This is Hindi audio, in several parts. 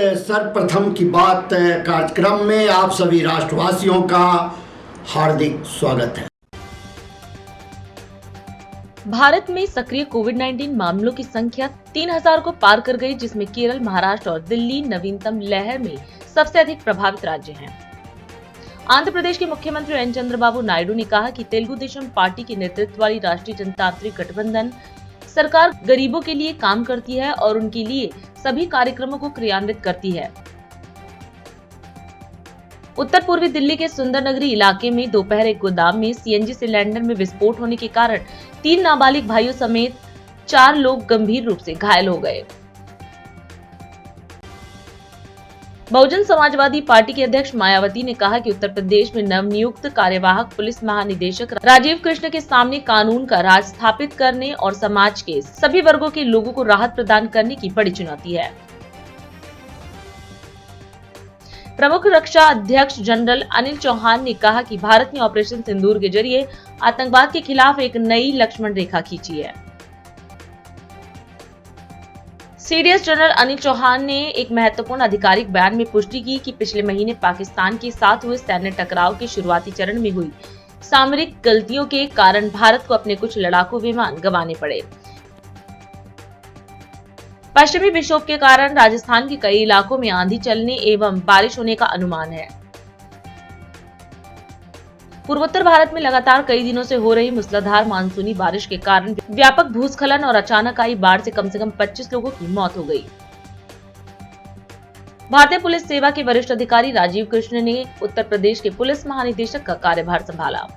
सर्वप्रथम की बात कार्यक्रम में आप सभी राष्ट्रवासियों का हार्दिक स्वागत है। भारत में सक्रिय कोविड-19 मामलों की संख्या 3000 को पार कर गई, जिसमें केरल, महाराष्ट्र और दिल्ली नवीनतम लहर में सबसे अधिक प्रभावित राज्य हैं। आंध्र प्रदेश के मुख्यमंत्री एन चंद्रबाबू नायडू ने कहा कि तेलुगु देशम पार्टी के नेतृत्व वाली राष्ट्रीय जनतांत्रिक गठबंधन सरकार गरीबों के लिए काम करती है और उनके लिए सभी कार्यक्रमों को क्रियान्वित करती है। उत्तर पूर्वी दिल्ली के सुंदर नगरी इलाके में दोपहर एक गोदाम में सीएनजी सिलेंडर में विस्फोट होने के कारण 3 नाबालिग भाइयों समेत 4 लोग गंभीर रूप से घायल हो गए। बहुजन समाजवादी पार्टी की अध्यक्ष मायावती ने कहा कि उत्तर प्रदेश में नवनियुक्त कार्यवाहक पुलिस महानिदेशक राजीव कृष्ण के सामने कानून का राज स्थापित करने और समाज के सभी वर्गों के लोगों को राहत प्रदान करने की बड़ी चुनौती है। प्रमुख रक्षा अध्यक्ष जनरल अनिल चौहान ने कहा कि भारत ने ऑपरेशन सिंदूर के जरिए आतंकवाद के खिलाफ एक नई लक्ष्मण रेखा खींची है। सीडीएस जनरल अनिल चौहान ने एक महत्वपूर्ण आधिकारिक बयान में पुष्टि की कि पिछले महीने पाकिस्तान के साथ हुए सैन्य टकराव के शुरुआती चरण में हुई सामरिक गलतियों के कारण भारत को अपने कुछ लड़ाकू विमान गंवाने पड़े। पश्चिमी विक्षोभ के कारण राजस्थान के कई इलाकों में आंधी चलने एवं बारिश होने का अनुमान है। पूर्वोत्तर भारत में लगातार कई दिनों से हो रही मूसलाधार मानसूनी बारिश के कारण व्यापक भूस्खलन और अचानक आई बाढ़ से कम 25 लोगों की मौत हो गई। भारतीय पुलिस सेवा के वरिष्ठ अधिकारी राजीव कृष्ण ने उत्तर प्रदेश के पुलिस महानिदेशक का कार्यभार संभाला।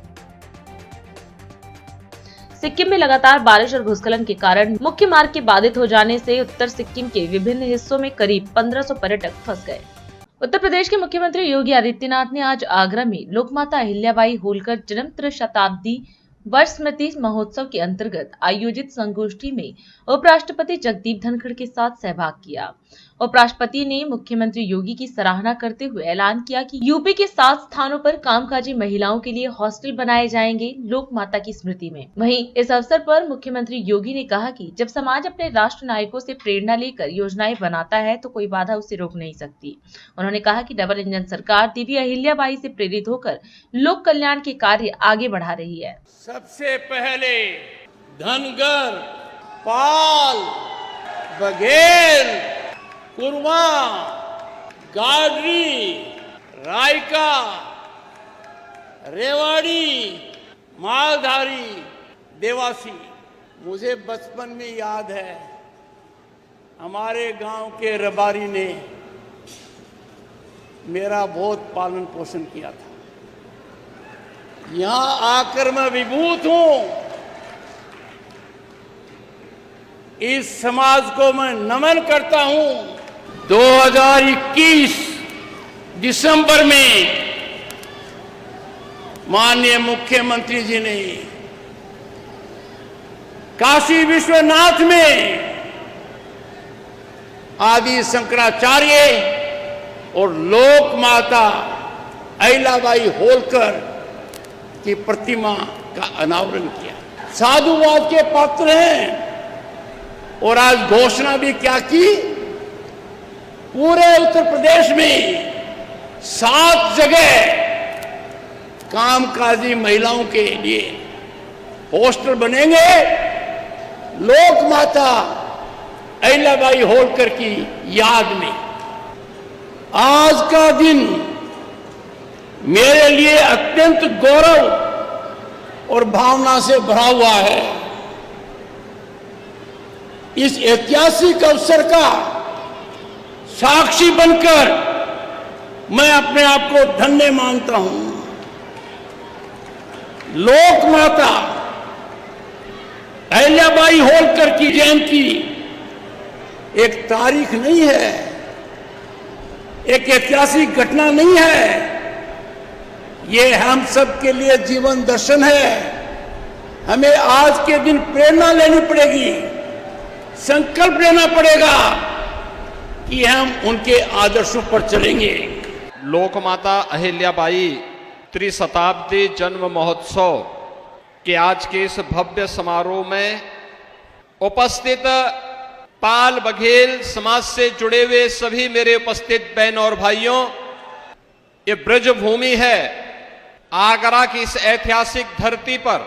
सिक्किम में लगातार बारिश और भूस्खलन के कारण मुख्य मार्ग के बाधित हो जाने से उत्तर सिक्किम के विभिन्न हिस्सों में करीब 1500 पर्यटक फंस गए। उत्तर प्रदेश के मुख्यमंत्री योगी आदित्यनाथ ने आज आगरा में लोकमाता अहिल्याबाई होलकर जन्म शताब्दी वर्ष स्मृति महोत्सव के अंतर्गत आयोजित संगोष्ठी में उपराष्ट्रपति जगदीप धनखड़ के साथ सहभाग किया। उपराष्ट्रपति ने मुख्यमंत्री योगी की सराहना करते हुए ऐलान किया कि यूपी के 7 स्थानों पर कामकाजी महिलाओं के लिए हॉस्टल बनाए जाएंगे लोक माता की स्मृति में। वहीं इस अवसर पर मुख्यमंत्री योगी ने कहा कि जब समाज अपने राष्ट्र नायकों से प्रेरणा लेकर योजनाएं बनाता है तो कोई बाधा उसे रोक नहीं सकती। उन्होंने कहा कि डबल इंजन सरकार देवी अहिल्याबाई से प्रेरित होकर लोक कल्याण के कार्य आगे बढ़ा रही है। सबसे पहले धनगर, पाल, बघेल, कुरमा, गाडरी, रायका, रेवाड़ी, मालधारी, देवासी। मुझे बचपन में याद है हमारे गांव के रबारी ने मेरा बहुत पालन पोषण किया था। यहां आकर मैं विभूत हूं। इस समाज को मैं नमन करता हूं। 2021 दिसंबर में माननीय मुख्यमंत्री जी ने काशी विश्वनाथ में आदि शंकराचार्य और लोक माता अहिल्याबाई होलकर की प्रतिमा का अनावरण किया। साधुवाद के पात्र हैं और आज घोषणा भी क्या की, पूरे उत्तर प्रदेश में 7 जगह कामकाजी महिलाओं के लिए हॉस्टल बनेंगे लोक माता अहिल्याबाई होलकर की याद में। आज का दिन मेरे लिए अत्यंत गौरव और भावना से भरा हुआ है। इस ऐतिहासिक अवसर का साक्षी बनकर मैं अपने आप को धन्य मानता हूं। लोक माता अहिल्याबाई होलकर की जयंती एक तारीख नहीं है, एक ऐतिहासिक घटना नहीं है, ये हम सब के लिए जीवन दर्शन है। हमें आज के दिन प्रेरणा लेनी पड़ेगी, संकल्प लेना पड़ेगा कि हम उनके आदर्शों पर चलेंगे। लोकमाता अहिल्याबाई त्रिशताब्दी जन्म महोत्सव के आज के इस भव्य समारोह में उपस्थित पाल बघेल समाज से जुड़े हुए सभी मेरे उपस्थित बहनों और भाइयों, ये ब्रज भूमि है आगरा की इस ऐतिहासिक धरती पर,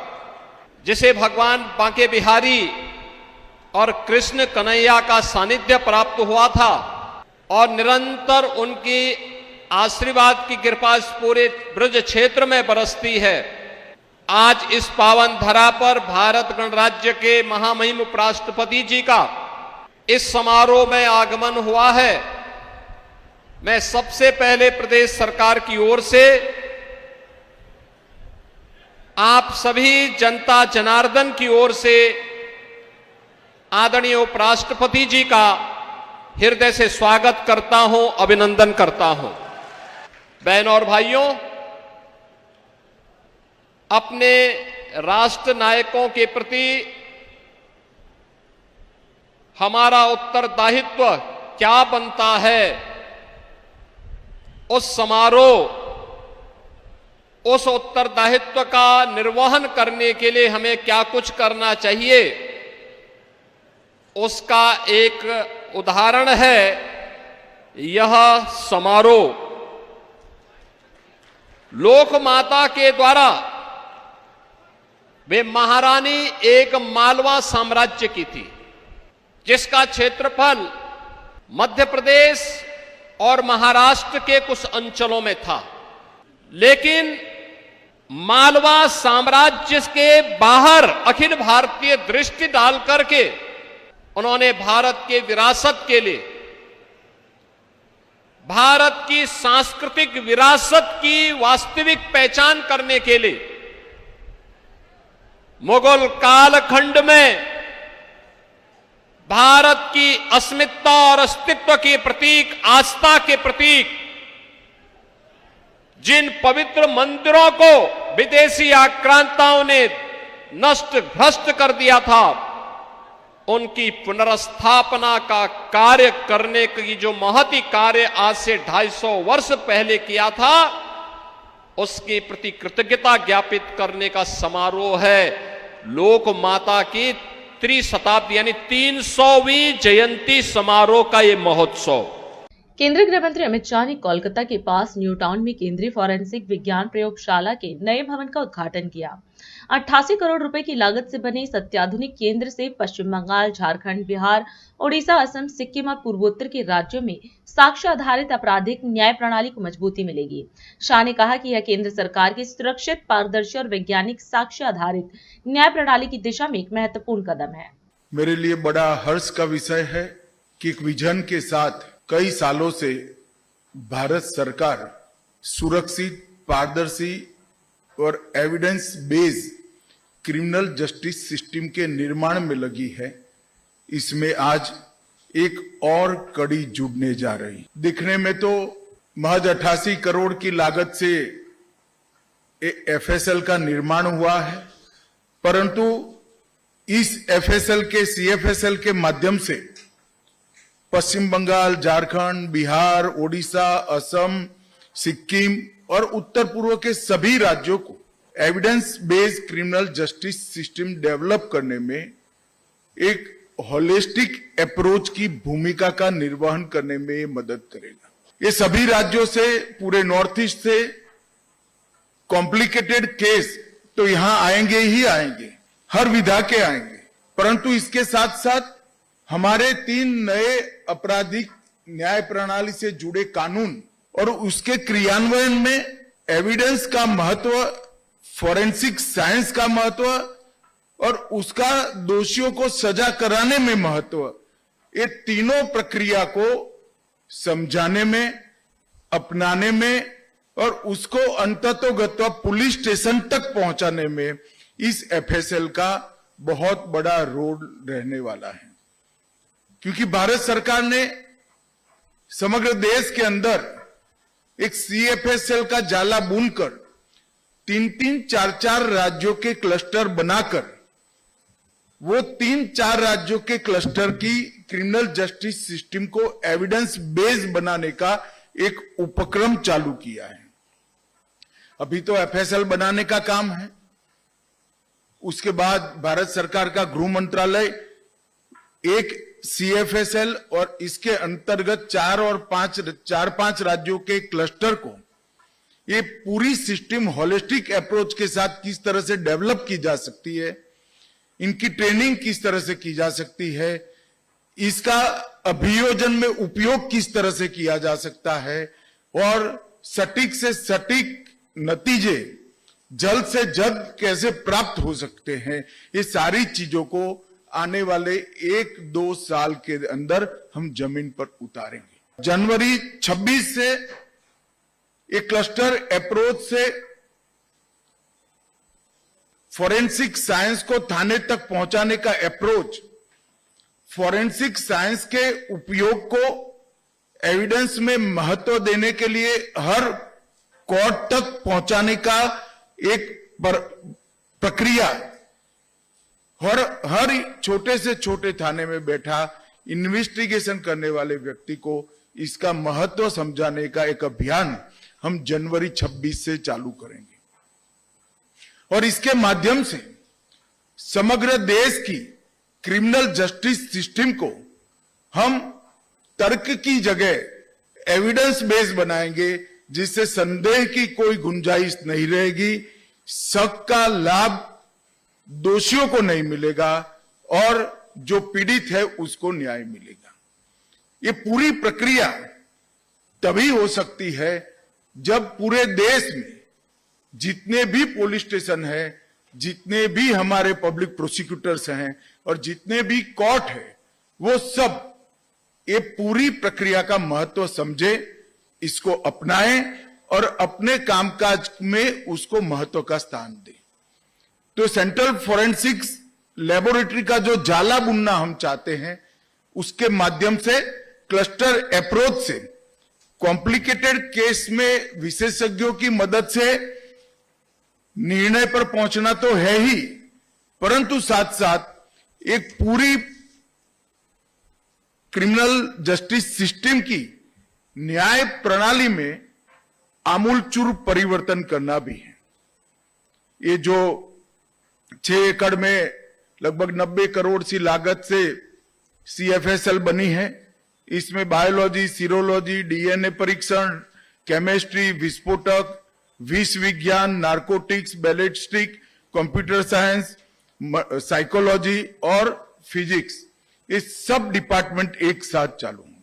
जिसे भगवान बांके बिहारी और कृष्ण कन्हैया का सानिध्य प्राप्त हुआ था और निरंतर उनकी आशीर्वाद की कृपा इस पूरे ब्रज क्षेत्र में बरसती है। आज इस पावन धरा पर भारत गणराज्य के महामहिम उपराष्ट्रपति जी का इस समारोह में आगमन हुआ है। मैं सबसे पहले प्रदेश सरकार की ओर से आप सभी जनता जनार्दन की ओर से आदरणीय उपराष्ट्रपति जी का हृदय से स्वागत करता हूं, अभिनंदन करता हूं। बहनों और भाइयों, अपने राष्ट्र नायकों के प्रति हमारा उत्तरदायित्व क्या बनता है, उस समारोह, उस उत्तरदायित्व का निर्वहन करने के लिए हमें क्या कुछ करना चाहिए, उसका एक उदाहरण है यह समारोह। लोक माता के द्वारा वे महारानी एक मालवा साम्राज्य की थी, जिसका क्षेत्रफल मध्य प्रदेश और महाराष्ट्र के कुछ अंचलों में था। लेकिन मालवा साम्राज्य के बाहर अखिल भारतीय दृष्टि डाल करके उन्होंने भारत के विरासत के लिए, भारत की सांस्कृतिक विरासत की वास्तविक पहचान करने के लिए मुगल कालखंड में भारत की अस्मिता और अस्तित्व के प्रतीक, आस्था के प्रतीक, जिन पवित्र मंदिरों को विदेशी आक्रांताओं ने नष्ट भ्रष्ट कर दिया था, उनकी पुनर्स्थापना का कार्य करने की जो महती कार्य आज से 250 वर्ष पहले किया था, उसके प्रति कृतज्ञता ज्ञापित करने का समारोह है लोक माता की त्रिशताब्दी यानी 300वीं जयंती समारोह का ये महोत्सव। केंद्रीय गृह मंत्री अमित शाह ने कोलकाता के पास न्यू टाउन में केंद्रीय फॉरेंसिक विज्ञान प्रयोगशाला के नए भवन का उद्घाटन किया। 88 करोड़ रुपए की लागत से बने इस अत्याधुनिक केंद्र से पश्चिम बंगाल, झारखंड, बिहार, ओडिशा, असम, सिक्किम और पूर्वोत्तर के राज्यों में साक्ष्य आधारित आपराधिक न्याय प्रणाली को मजबूती मिलेगी। शाह ने कहा कि यह केंद्र सरकार की सुरक्षित, पारदर्शी और वैज्ञानिक साक्ष्य आधारित न्याय प्रणाली की दिशा में एक महत्वपूर्ण कदम है। मेरे लिए बड़ा हर्ष का विषय है कि एक विजन के साथ कई सालों से भारत सरकार सुरक्षित, पारदर्शी और evidence based criminal justice system के निर्माण में लगी है। इसमें आज एक और कड़ी जुड़ने जा रही। दिखने में तो महज 88 करोड़ की लागत से एफएसएल का निर्माण हुआ है, परंतु इस एफएसएल के सीएफएसएल के माध्यम से पश्चिम बंगाल, झारखंड, बिहार, ओडिशा, असम, सिक्किम और उत्तर पूर्व के सभी राज्यों को evidence based criminal justice system develop करने में एक होलिस्टिक अप्रोच की भूमिका का निर्वहन करने में मदद करेगा। ये सभी राज्यों से, पूरे नॉर्थ ईस्ट से कॉम्प्लिकेटेड केस तो यहां आएंगे ही आएंगे, हर विधा के आएंगे, परंतु इसके साथ साथ हमारे 3 नए आपराधिक न्याय प्रणाली से जुड़े कानून और उसके क्रियान्वयन में एविडेंस का महत्व, फॉरेंसिक साइंस का महत्व और उसका दोषियों को सजा कराने में महत्व, ये तीनों प्रक्रिया को समझाने में, अपनाने में और उसको अंततोगत्वा पुलिस स्टेशन तक पहुंचाने में इस एफएसएल का बहुत बड़ा रोल रहने वाला है। क्योंकि भारत सरकार ने समग्र देश के अंदर एक सीएफएसएल का जाला बुनकर 3-3, 4-4 राज्यों के क्लस्टर बनाकर वो 3-4 राज्यों के क्लस्टर की क्रिमिनल जस्टिस सिस्टम को एविडेंस बेस्ड बनाने का एक उपक्रम चालू किया है। अभी तो एफएसएल बनाने का काम है, उसके बाद भारत सरकार का गृह मंत्रालय एक CFSL और इसके अंतर्गत 4-5 राज्यों के क्लस्टर को ये पूरी सिस्टम होलिस्टिक अप्रोच के साथ किस तरह से डेवलप की जा सकती है, इनकी ट्रेनिंग किस तरह से की जा सकती है, इसका अभियोजन में उपयोग किस तरह से किया जा सकता है और सटीक से सटीक नतीजे जल्द से जल्द कैसे प्राप्त हो सकते हैं, ये सारी चीजों को आने वाले 1-2 साल के अंदर हम जमीन पर उतारेंगे। जनवरी 26 से एक क्लस्टर अप्रोच से फोरेंसिक साइंस को थाने तक पहुंचाने का अप्रोच, फोरेंसिक साइंस के उपयोग को एविडेंस में महत्व देने के लिए हर कोर्ट तक पहुंचाने का एक प्रक्रिया, हर छोटे से छोटे थाने में बैठा इन्वेस्टिगेशन करने वाले व्यक्ति को इसका महत्व समझाने का एक अभियान हम जनवरी 26 से चालू करेंगे और इसके माध्यम से समग्र देश की क्रिमिनल जस्टिस सिस्टम को हम तर्क की जगह एविडेंस बेस्ड बनाएंगे, जिससे संदेह की कोई गुंजाइश नहीं रहेगी, शक का लाभ दोषियों को नहीं मिलेगा और जो पीड़ित है उसको न्याय मिलेगा। ये पूरी प्रक्रिया तभी हो सकती है जब पूरे देश में जितने भी पुलिस स्टेशन है, जितने भी हमारे पब्लिक प्रोसिक्यूटर्स हैं और जितने भी कोर्ट है, वो सब ये पूरी प्रक्रिया का महत्व समझे, इसको अपनाएं और अपने कामकाज में उसको महत्व का स्थान दें। तो सेंट्रल फोरेंसिक्स लेबोरेटरी का जो जाला बुनना हम चाहते हैं, उसके माध्यम से क्लस्टर अप्रोच से कॉम्प्लिकेटेड केस में विशेषज्ञों की मदद से निर्णय पर पहुंचना तो है ही, परंतु साथ साथ एक पूरी क्रिमिनल जस्टिस सिस्टम की न्याय प्रणाली में आमूलचूल परिवर्तन करना भी है। ये जो 6 एकड़ में लगभग 90 करोड़ सी लागत से CFSL बनी है, इसमें बायोलॉजी, सीरोलॉजी, DNA परीक्षण, केमिस्ट्री, विस्फोटक, विष विज्ञान, narcotics, ballistic, computer science, psychology और फिजिक्स, ये सब डिपार्टमेंट एक साथ चालू होंगे।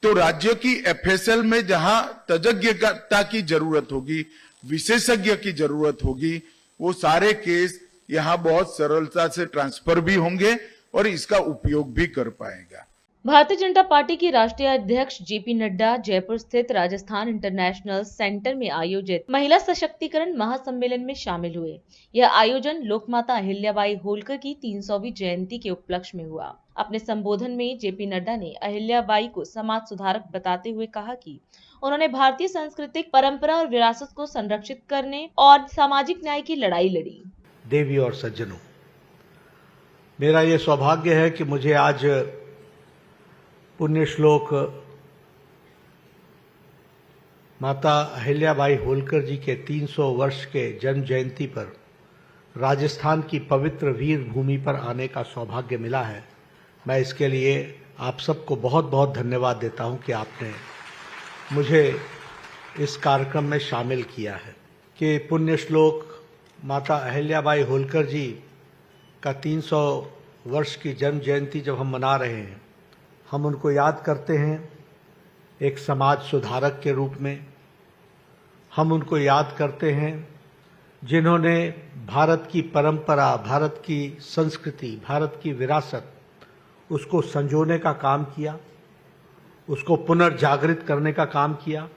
तो राज्य की FSL में जहां तज्ञता की जरूरत होगी, विशेषज्ञ की जरूरत होगी, वो सारे केस यहां बहुत सरलता से ट्रांसफर भी होंगे और इसका उपयोग भी कर पाएगा। भारतीय जनता पार्टी की राष्ट्रीय अध्यक्ष जेपी नड्डा जयपुर स्थित राजस्थान इंटरनेशनल सेंटर में आयोजित महिला सशक्तिकरण महासम्मेलन में शामिल हुए। यह आयोजन लोकमाता अहिल्याबाई होलकर की 300वीं जयंती के उपलक्ष्य में हुआ। अपने संबोधन में जेपी नड्डा ने अहिल्याबाई को समाज सुधारक बताते हुए कहा कि उन्होंने भारतीय सांस्कृतिक परंपरा और विरासत को संरक्षित करने और सामाजिक न्याय की लड़ाई लड़ी। देवी और सज्जनों, मेरा ये सौभाग्य है कि मुझे आज पुण्य श्लोक माता अहिल्याबाई होलकर जी के 300 वर्ष के जन्म जयंती पर राजस्थान की पवित्र वीर भूमि पर आने का सौभाग्य मिला है। मैं इसके लिए आप सबको बहुत बहुत धन्यवाद देता हूं कि आपने मुझे इस कार्यक्रम में शामिल किया है। कि पुण्य श्लोक माता अहिल्याबाई होलकर जी का 300 वर्ष की जन्म जयंती जब हम मना रहे हैं, हम उनको याद करते हैं एक समाज सुधारक के रूप में। हम उनको याद करते हैं जिन्होंने भारत की परंपरा, भारत की संस्कृति, भारत की विरासत, उसको संजोने का काम किया, उसको पुनर्जागृत करने का काम किया।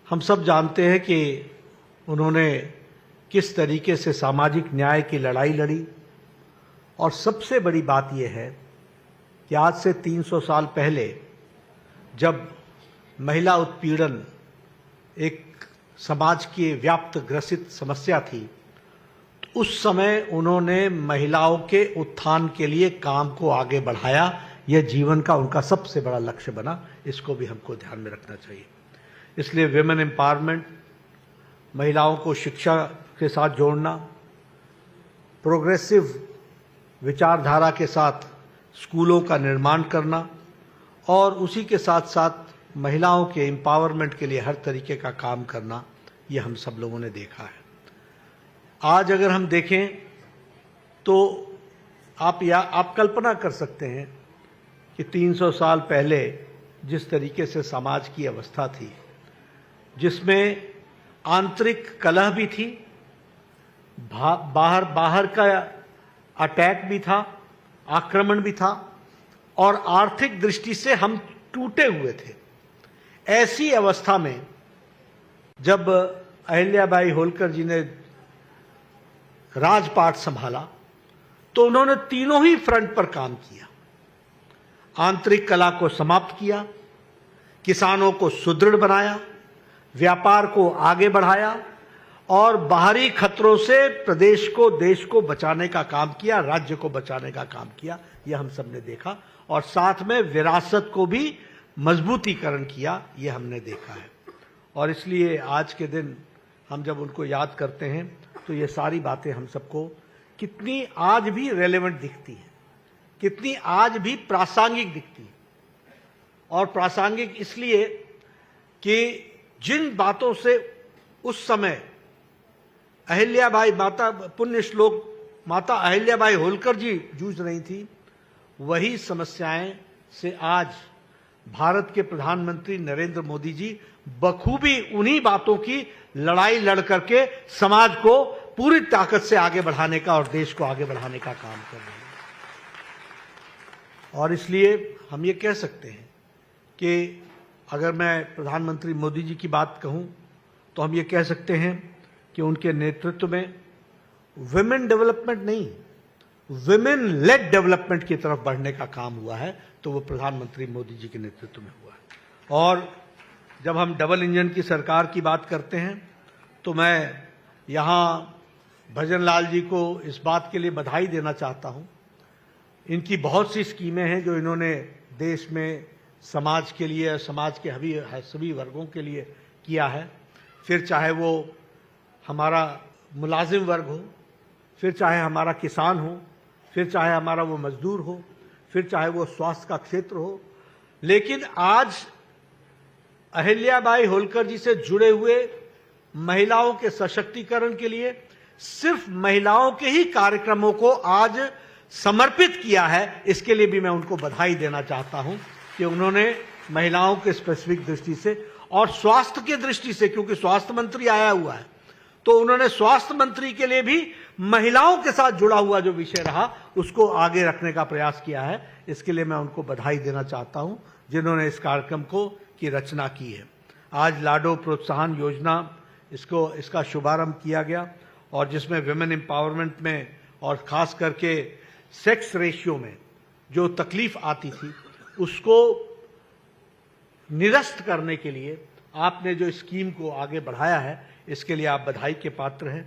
हम सब जानते हैं कि उन्होंने किस तरीके से सामाजिक न्याय की लड़ाई लड़ी। और सबसे बड़ी बात यह है कि आज से 300 साल पहले जब महिला उत्पीड़न एक समाज की व्याप्त ग्रसित समस्या थी, तो उस समय उन्होंने महिलाओं के उत्थान के लिए काम को आगे बढ़ाया। यह जीवन का उनका सबसे बड़ा लक्ष्य बना। इसको भी हमको ध्यान में रखना चाहिए। इसलिए विमेन एम्पावरमेंट, महिलाओं को शिक्षा के साथ जोड़ना, प्रोग्रेसिव विचारधारा के साथ स्कूलों का निर्माण करना और उसी के साथ साथ महिलाओं के एम्पावरमेंट के लिए हर तरीके का काम करना, ये हम सब लोगों ने देखा है। आज अगर हम देखें तो आप कल्पना कर सकते हैं कि 300 साल पहले जिस तरीके से समाज की अवस्था थी, जिसमें आंतरिक कलह भी थी, बाहर का अटैक भी था, आक्रमण भी था और आर्थिक दृष्टि से हम टूटे हुए थे। ऐसी अवस्था में जब अहिल्याबाई होलकर जी ने राजपाट संभाला तो उन्होंने तीनों ही फ्रंट पर काम किया। आंतरिक कलह को समाप्त किया, किसानों को सुदृढ़ बनाया, व्यापार को आगे बढ़ाया और बाहरी खतरों से प्रदेश को, देश को बचाने का काम किया, राज्य को बचाने का काम किया। यह हम सब ने देखा और साथ में विरासत को भी मजबूतीकरण किया, यह हमने देखा है। और इसलिए आज के दिन हम जब उनको याद करते हैं तो ये सारी बातें हम सबको कितनी आज भी रेलेवेंट दिखती हैं, कितनी आज भी प्रासंगिक दिखती है। और प्रासंगिक इसलिए कि जिन बातों से उस समय अहिल्याबाई माता, पुण्य श्लोक माता अहिल्याबाई होलकर जी जूझ रही थी, वही समस्याएं से आज भारत के प्रधानमंत्री नरेंद्र मोदी जी बखूबी उन्हीं बातों की लड़ाई लड़ करके समाज को पूरी ताकत से आगे बढ़ाने का और देश को आगे बढ़ाने का काम कर रहे हैं। और इसलिए हम ये कह सकते हैं कि अगर मैं प्रधानमंत्री मोदी जी की बात कहूं तो हम ये कह सकते हैं कि उनके नेतृत्व में विमेन डेवलपमेंट नहीं, विमेन लेड डेवलपमेंट की तरफ बढ़ने का काम हुआ है, तो वो प्रधानमंत्री मोदी जी के नेतृत्व में हुआ है। और जब हम डबल इंजन की सरकार की बात करते हैं तो मैं यहाँ भजन लाल जी को इस बात के लिए बधाई देना चाहता हूँ। इनकी बहुत सी स्कीमें हैं जो इन्होंने देश में समाज के लिए, समाज के सभी वर्गों के लिए किया है। फिर चाहे वो हमारा मुलाजिम वर्ग हो, फिर चाहे हमारा किसान हो, फिर चाहे हमारा वो मजदूर हो, फिर चाहे वो स्वास्थ्य का क्षेत्र हो। लेकिन आज अहिल्याबाई होलकर जी से जुड़े हुए महिलाओं के सशक्तिकरण के लिए सिर्फ महिलाओं के ही कार्यक्रमों को आज समर्पित किया है। इसके लिए भी मैं उनको बधाई देना चाहता हूं कि उन्होंने महिलाओं के स्पेसिफिक दृष्टि से और स्वास्थ्य की दृष्टि से, क्योंकि स्वास्थ्य मंत्री आया हुआ है, तो उन्होंने स्वास्थ्य मंत्री के लिए भी महिलाओं के साथ जुड़ा हुआ जो विषय रहा उसको आगे रखने का प्रयास किया है। इसके लिए मैं उनको बधाई देना चाहता हूं जिन्होंने इस कार्यक्रम की रचना की है। आज लाडो प्रोत्साहन योजना इसका शुभारंभ किया गया और जिसमें विमेन एम्पावरमेंट में और खास करके सेक्स रेशियो में जो तकलीफ आती थी उसको निरस्त करने के लिए आपने जो स्कीम को आगे बढ़ाया है, इसके लिए आप बधाई के पात्र हैं।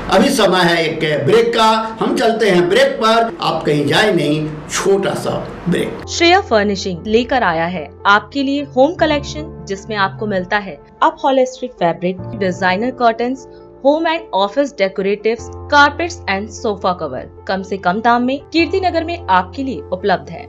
अभी समय है एक ब्रेक का, हम चलते हैं ब्रेक पर, आप कहीं जाए नहीं, छोटा सा ब्रेक। श्रेया फर्निशिंग लेकर आया है आपके लिए होम कलेक्शन, जिसमें आपको मिलता है upholstery fabric, designer curtains, home and office decoratives, carpets and sofa cover कम से कम दाम में कीर्ति नगर में आपके लिए उपलब्ध है।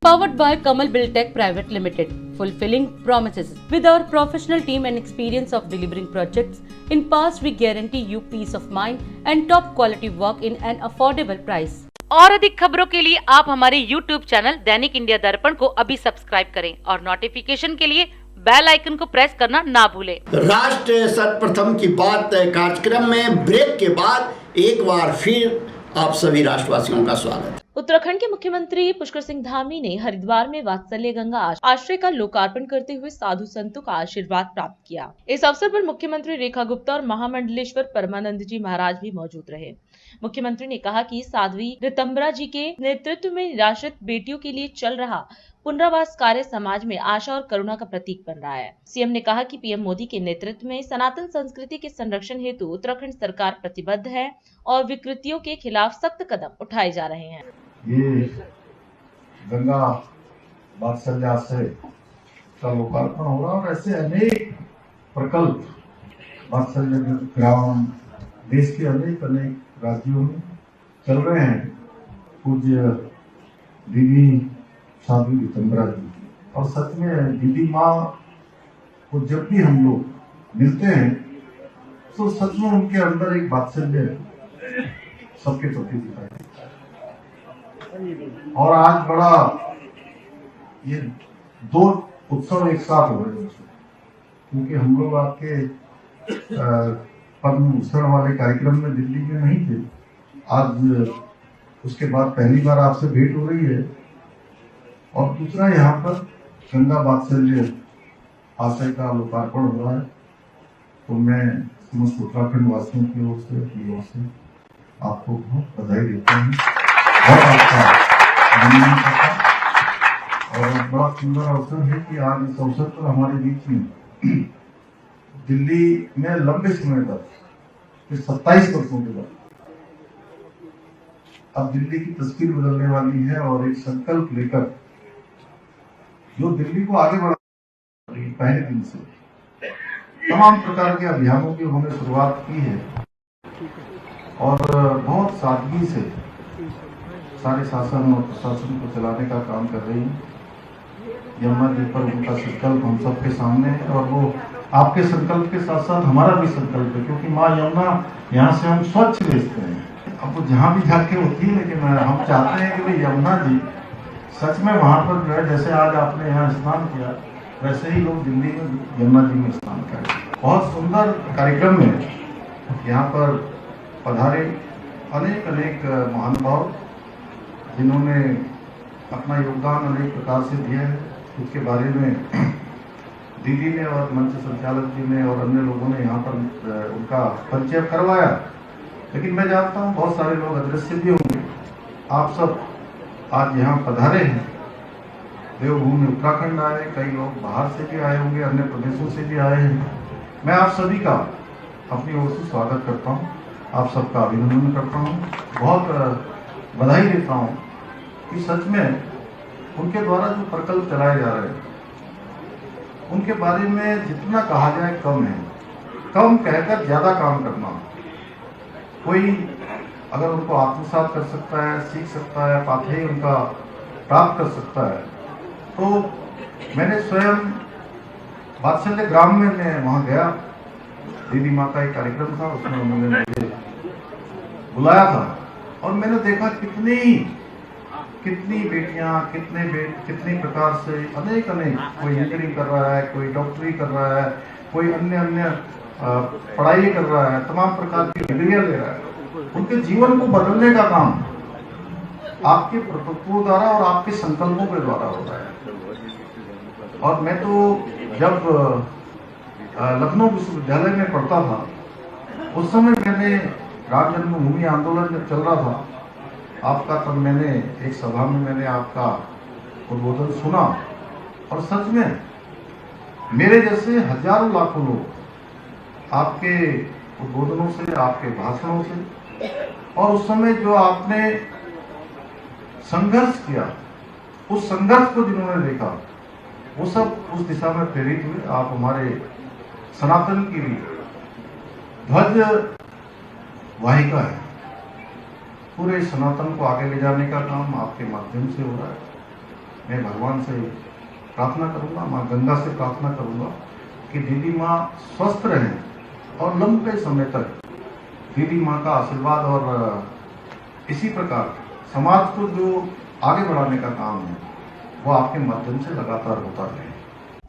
Powered by Kamal Buildtech Private Limited, fulfilling promises. With our professional team and experience of delivering projects, in past we guarantee you peace of mind and top quality work in an affordable price. और अधिक खबरों के लिए आप हमारे YouTube चैनल दैनिक इंडिया दर्पण को अभी सब्सक्राइब करें और नोटिफिकेशन के लिए बेल आइकन को प्रेस करना ना भूलें। राष्ट्र सर्वप्रथम की बात कार्यक्रम में ब्रेक के बाद एक बार फिर आप सभी राष्ट्रवासियों का स्वागत। उत्तराखंड के मुख्यमंत्री पुष्कर सिंह धामी ने हरिद्वार में वात्सल्य गंगा आश्रय का लोकार्पण करते हुए साधु संतों का आशीर्वाद प्राप्त किया। इस अवसर पर मुख्यमंत्री रेखा गुप्ता और महामंडलेश्वर परमानंद जी महाराज भी मौजूद रहे। मुख्यमंत्री ने कहा कि साध्वी ऋतंबरा जी के नेतृत्व में निराश्रित बेटियों के लिए चल रहा पुनर्वास कार्य समाज में आशा और करुणा का प्रतीक बन रहा है। सीएम ने कहा कि पीएम मोदी के नेतृत्व में सनातन संस्कृति के संरक्षण हेतु उत्तराखंड सरकार प्रतिबद्ध है और विकृतियों के खिलाफ सख्त कदम उठाए जा रहे हैं। ये गंगा वात्सल्य आश्रय का लोकार्पण हो रहा और ऐसे अनेक प्रकल्प वात्सल्य ग्राम देश के अनेक राज्यों में चल रहे हैं। पूज्य दीदी साध्वी पीतम्बरा जी। और सच में दीदी माँ को जब भी हम लोग मिलते हैं तो सच में उनके अंदर एक वात्सल्य सबके प्रति दिखाई देता है। और आज बड़ा ये दो उत्सव एक साथ हो रहे हैं, क्योंकि हम लोग आपके पद्म भूषण वाले कार्यक्रम में दिल्ली में नहीं थे। आज उसके बाद पहली बार आपसे भेंट हो रही है, और दूसरा यहाँ पर गंगा वात्सल्य आशय का लोकार्पण हो रहा है। तो मैं समस्त उत्तराखंड वासियों की ओर से, अपनी ओर से आपको बहुत बधाई देता हूँ, बहुत आपका अभिनंदन करता हूँ। और बड़ा सुंदर अवसर है कि आज इस अवसर पर हमारे बीच में दिल्ली में लंबे समय तक, 27 वर्षों के बाद अब दिल्ली की तस्वीर बदलने वाली है, और एक संकल्प लेकर जो दिल्ली को आगे बढ़ा पहले दिन से तमाम प्रकार के अभियानों की उन्होंने शुरुआत की है, और बहुत सादगी से सारे शासन और प्रशासन को चलाने का काम कर रही है। यमुना जी पर उनका संकल्प हम सबके सामने है, और वो आपके संकल्प के साथ साथ हमारा भी संकल्प है, क्योंकि माँ यमुना यहाँ से हम स्वच्छ भेजते हैं। अब वो जहाँ भी जाके होती है, लेकिन हम चाहते हैं कि भाई यमुना जी सच में वहाँ पर जो है, जैसे आज आपने यहाँ स्नान किया, वैसे ही लोग दिल्ली में यमुना जी में स्नान करें। बहुत सुंदर कार्यक्रम में यहाँ पर पधारे अनेक अनेक महानुभाव, जिन्होंने अपना योगदान अनेक प्रकार से दिया है। उसके बारे में दीदी ने और मंच संचालक जी ने और अन्य लोगों ने यहाँ पर उनका परिचय करवाया, लेकिन मैं जानता हूँ बहुत सारे लोग अदृश्य भी होंगे। आप सब आज यहाँ पधारे हैं, देवभूमि उत्तराखंड आए, कई लोग बाहर से भी आए होंगे, अन्य प्रदेशों से भी आए हैं। मैं आप सभी का अपनी ओर से स्वागत करता हूँ, आप सबका अभिनंदन करता हूँ, बहुत बधाई देता हूँ कि सच में उनके द्वारा जो प्रकल्प चलाए जा रहे हैं, उनके बारे में जितना कहा जाए कम है। कम कहकर ज्यादा काम करना। कोई अगर उनको आत्मसात कर सकता है, सीख सकता है, पाथेय उनका प्राप्त कर सकता है, तो मैंने स्वयं वात्सल्य ग्राम में मैं वहाँ गया, दीदी माँ का एक कार्यक्रम था, उसमें उन्होंने मुझे बुलाया था, और मैंने देखा कितनी बेटियां, कितनी प्रकार से अनेक कोई इंजीनियरिंग कर रहा है, कोई डॉक्टरी कर रहा है, कोई अन्य पढ़ाई कर रहा है, तमाम प्रकार की डिग्रियां ले रहा है। उनके जीवन को बदलने का काम आपके प्रभुत्व द्वारा और आपके संकल्पों के द्वारा हो रहा है। और मैं तो जब लखनऊ विश्वविद्यालय में पढ़ता था, उस समय मैंने राम जन्मभूमि आंदोलन जब चल रहा था आपका, तब मैंने एक सभा में मैंने आपका उद्बोधन सुना, और सच में मेरे जैसे हजारों लाखों लोग आपके उद्बोधनों से, आपके भाषणों से, और उस समय जो आपने संघर्ष किया, उस संघर्ष को जिन्होंने देखा, वो सब उस दिशा में प्रेरित हुए। आप हमारे सनातन की ध्वज वाहिका है, पूरे सनातन को आगे ले जाने का काम आपके माध्यम से हो रहा है। मैं भगवान से प्रार्थना करूंगा, माँ गंगा से प्रार्थना करूंगा कि दीदी माँ स्वस्थ रहें, और लंबे समय तक दीदी माँ का आशीर्वाद, और इसी प्रकार समाज को जो आगे बढ़ाने का काम है, वो आपके माध्यम से लगातार होता रहे।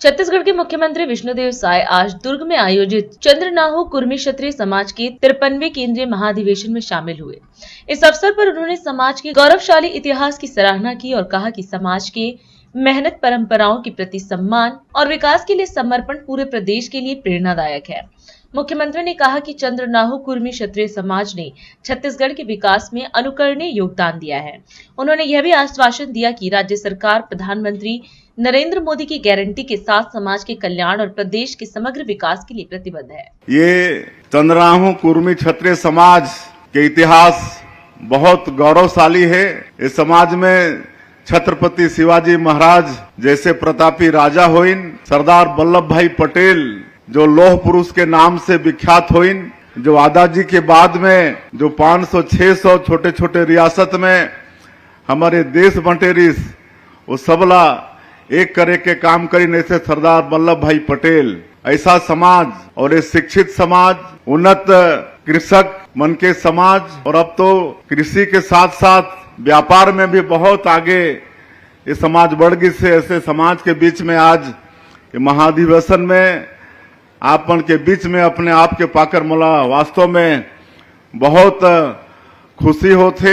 छत्तीसगढ़ के मुख्यमंत्री विष्णुदेव साय आज दुर्ग में आयोजित चंद्रनाहु कुर्मी क्षत्रिय समाज के 53वें केंद्रीय महाधिवेशन में शामिल हुए। इस अवसर पर उन्होंने समाज के गौरवशाली इतिहास की सराहना की और कहा कि समाज के मेहनत, परंपराओं के प्रति सम्मान और विकास के लिए समर्पण पूरे प्रदेश के लिए प्रेरणादायक है। मुख्यमंत्री ने कहा कि चंद्रनाहु कुर्मी क्षत्रिय समाज ने छत्तीसगढ़ के विकास में अनुकरणीय योगदान दिया है। उन्होंने यह भी आश्वासन दिया कि राज्य सरकार प्रधानमंत्री नरेंद्र मोदी की गारंटी के साथ समाज के कल्याण और प्रदेश के समग्र विकास के लिए प्रतिबद्ध है। ये चंद्रनाहु कुर्मी क्षत्रिय समाज के इतिहास बहुत गौरवशाली है। इस समाज में छत्रपति शिवाजी महाराज जैसे प्रतापी राजा होइन, सरदार वल्लभ भाई पटेल जो लौह पुरुष के नाम से विख्यात होइन, जो आजादी के बाद में जो 500-600 छोटे छोटे रियासत में हमारे देश बंटेरिस वो सबला एक करे के काम करी जैसे सरदार वल्लभ भाई पटेल ऐसा समाज और एक शिक्षित समाज, उन्नत कृषक मन के समाज, और अब तो कृषि के साथ साथ व्यापार में भी बहुत आगे ये समाज बढ़ गई से ऐसे समाज के बीच में आज ये महाधिवेशन में आपन के बीच में अपने आप के पाकर मला वास्तव में बहुत खुशी होते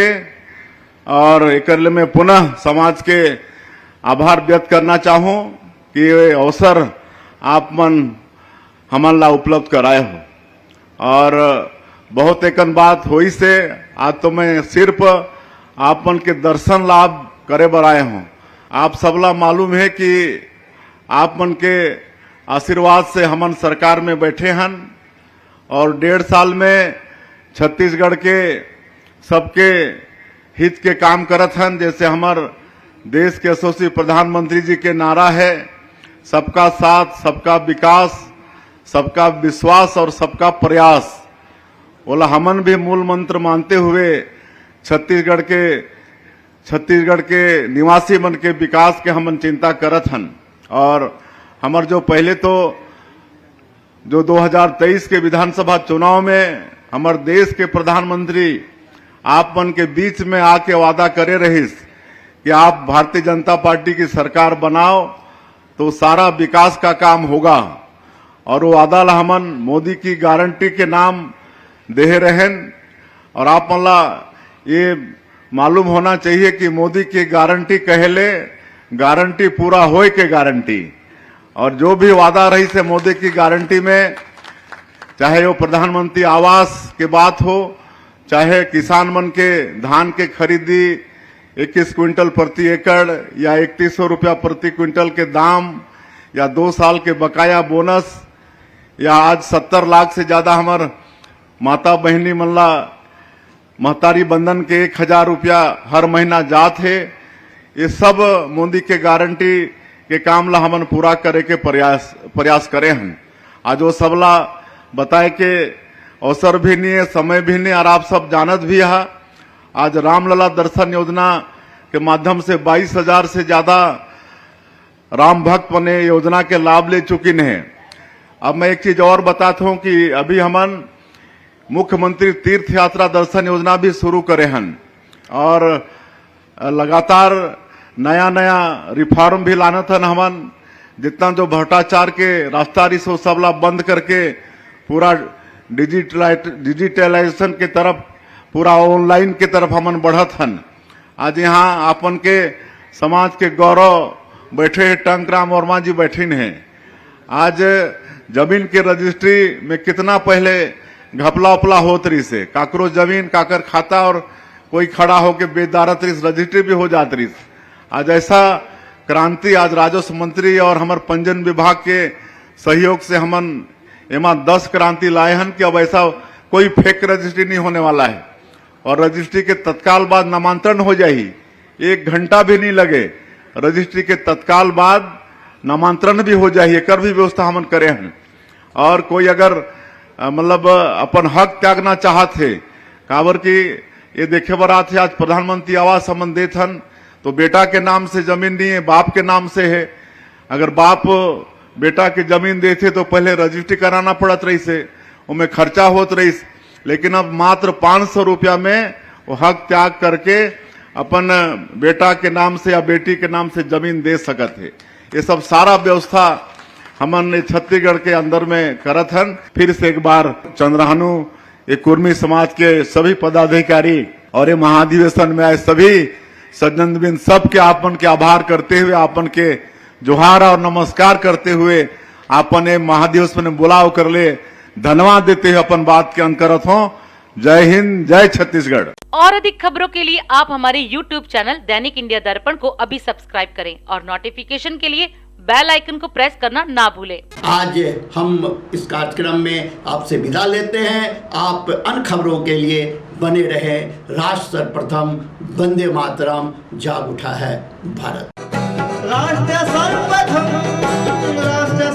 और एक में पुनः समाज के आभार व्यक्त करना चाहूं कि ये अवसर आप मन हमला उपलब्ध कराए हो। और बहुत एकन बात हुई से आज तो मैं सिर्फ आपन के दर्शन लाभ करे बर आए हूं। आप सबला मालूम है कि आप मन के आशीर्वाद से हमन सरकार में बैठे हन और 1.5 साल में छत्तीसगढ़ के सबके हित के काम करत हन। जैसे हमार देश के यशस्वी प्रधानमंत्री जी के नारा है, सबका साथ, सबका विकास, सबका विश्वास और सबका प्रयास। बोला हमन भी मूल मंत्र मानते हुए छत्तीसगढ़ के निवासी मन के विकास के हमन चिंता करत हन। और हमार जो पहले तो जो 2023 के विधानसभा चुनाव में हमार देश के प्रधानमंत्री आप मन के बीच में आके वादा करे रहिस कि आप भारतीय जनता पार्टी की सरकार बनाओ तो सारा विकास का काम होगा। और वो वादा ला हमन मोदी की गारंटी के नाम दे रहन। और आप मला ये मालूम होना चाहिए कि मोदी की गारंटी कहले गारंटी पूरा होए के गारंटी। और जो भी वादा रही से मोदी की गारंटी में, चाहे वो प्रधानमंत्री आवास के बात हो, चाहे किसान मन के धान के खरीदी 21 क्विंटल प्रति एकड़ या 3100 रुपया प्रति क्विंटल के दाम, या 2 साल के बकाया बोनस, या आज 70 लाख से ज्यादा हमार माता बहनी मल्ला महतारी बंधन के 1000 रुपया हर महीना जात है। ये सब मोदी के गारंटी के काम ला हमन पूरा करे के प्रयास करे हैं। आज वो सबला बताए के अवसर भी नहीं है, समय भी नहीं, और आप सब जानत भी है। आज रामलला दर्शन योजना के माध्यम से 22,000 से ज्यादा राम भक्त बने योजना के लाभ ले चुकी हैं। अब मैं एक चीज और बताता हूं कि अभी हमन मुख्यमंत्री तीर्थ यात्रा दर्शन योजना भी शुरू करे हैं और लगातार नया नया रिफॉर्म भी लानत हन। हमन जितना जो भ्रष्टाचार के रास्ता रिस वो सबला बंद करके पूरा डिजिटलाइजेशन के तरफ, पूरा ऑनलाइन के तरफ हमन बढ़त हन। आज यहाँ आपन के समाज के गौरव बैठे हैं, टंकराम वर्मा जी बैठे हैं। आज जमीन के रजिस्ट्री में कितना पहले घपला उपला होत रही से, काकरो जमीन काकर खाता और कोई खड़ा होके बेदारत रही, रजिस्ट्री भी हो जात रही। आज ऐसा क्रांति आज राजस्व मंत्री और हमारे पंजीयन विभाग के सहयोग से हमन एमा 10 क्रांति लाए हन कि अब ऐसा कोई फेक रजिस्ट्री नहीं होने वाला है। और रजिस्ट्री के तत्काल बाद नामांतरण हो जाही, 1 घंटा भी नहीं लगे, रजिस्ट्री के तत्काल बाद नामांतरण भी हो जाही। एकर भी व्यवस्था हमन करे हैं। और कोई अगर मतलब अपन हक त्यागना चाहत है, काबर की ये देखे बर आते आज प्रधानमंत्री आवास हमन देत हन तो बेटा के नाम से जमीन नहीं है, बाप के नाम से है। अगर बाप बेटा के जमीन देते तो पहले रजिस्ट्री कराना पड़त रही से, उनमें खर्चा होत रही। लेकिन अब मात्र 500 रुपया में वो हक त्याग करके अपन बेटा के नाम से या बेटी के नाम से जमीन दे सकत है। ये सब सारा व्यवस्था हमन छत्तीसगढ़ के अंदर में करत हन। फिर से एक बार चंद्राहनु ये कुर्मी समाज के सभी पदाधिकारी और ये महाधिवेशन में आए सभी सज्जनबिन सबके आपन के आभार करते हुए, आपन के जोहार और नमस्कार करते हुए आपन ये महाधिवेशन में बुलाव कर ले धन्यवाद देते हुए अपन बात के अंत करत हो। जय हिंद, जय छत्तीसगढ़। और अधिक खबरों के लिए आप हमारे YouTube चैनल दैनिक इंडिया दर्पण को अभी सब्सक्राइब करें और नोटिफिकेशन के लिए बेल आइकन को प्रेस करना ना भूलें। आज हम इस कार्यक्रम में आपसे विदा लेते हैं। आप अन्य खबरों के लिए बने रहे। राष्ट्र सर्वप्रथम, वंदे मातरम, जाग उठा है भारत। राष्ट्र सर्वप्रथम, राष्ट्र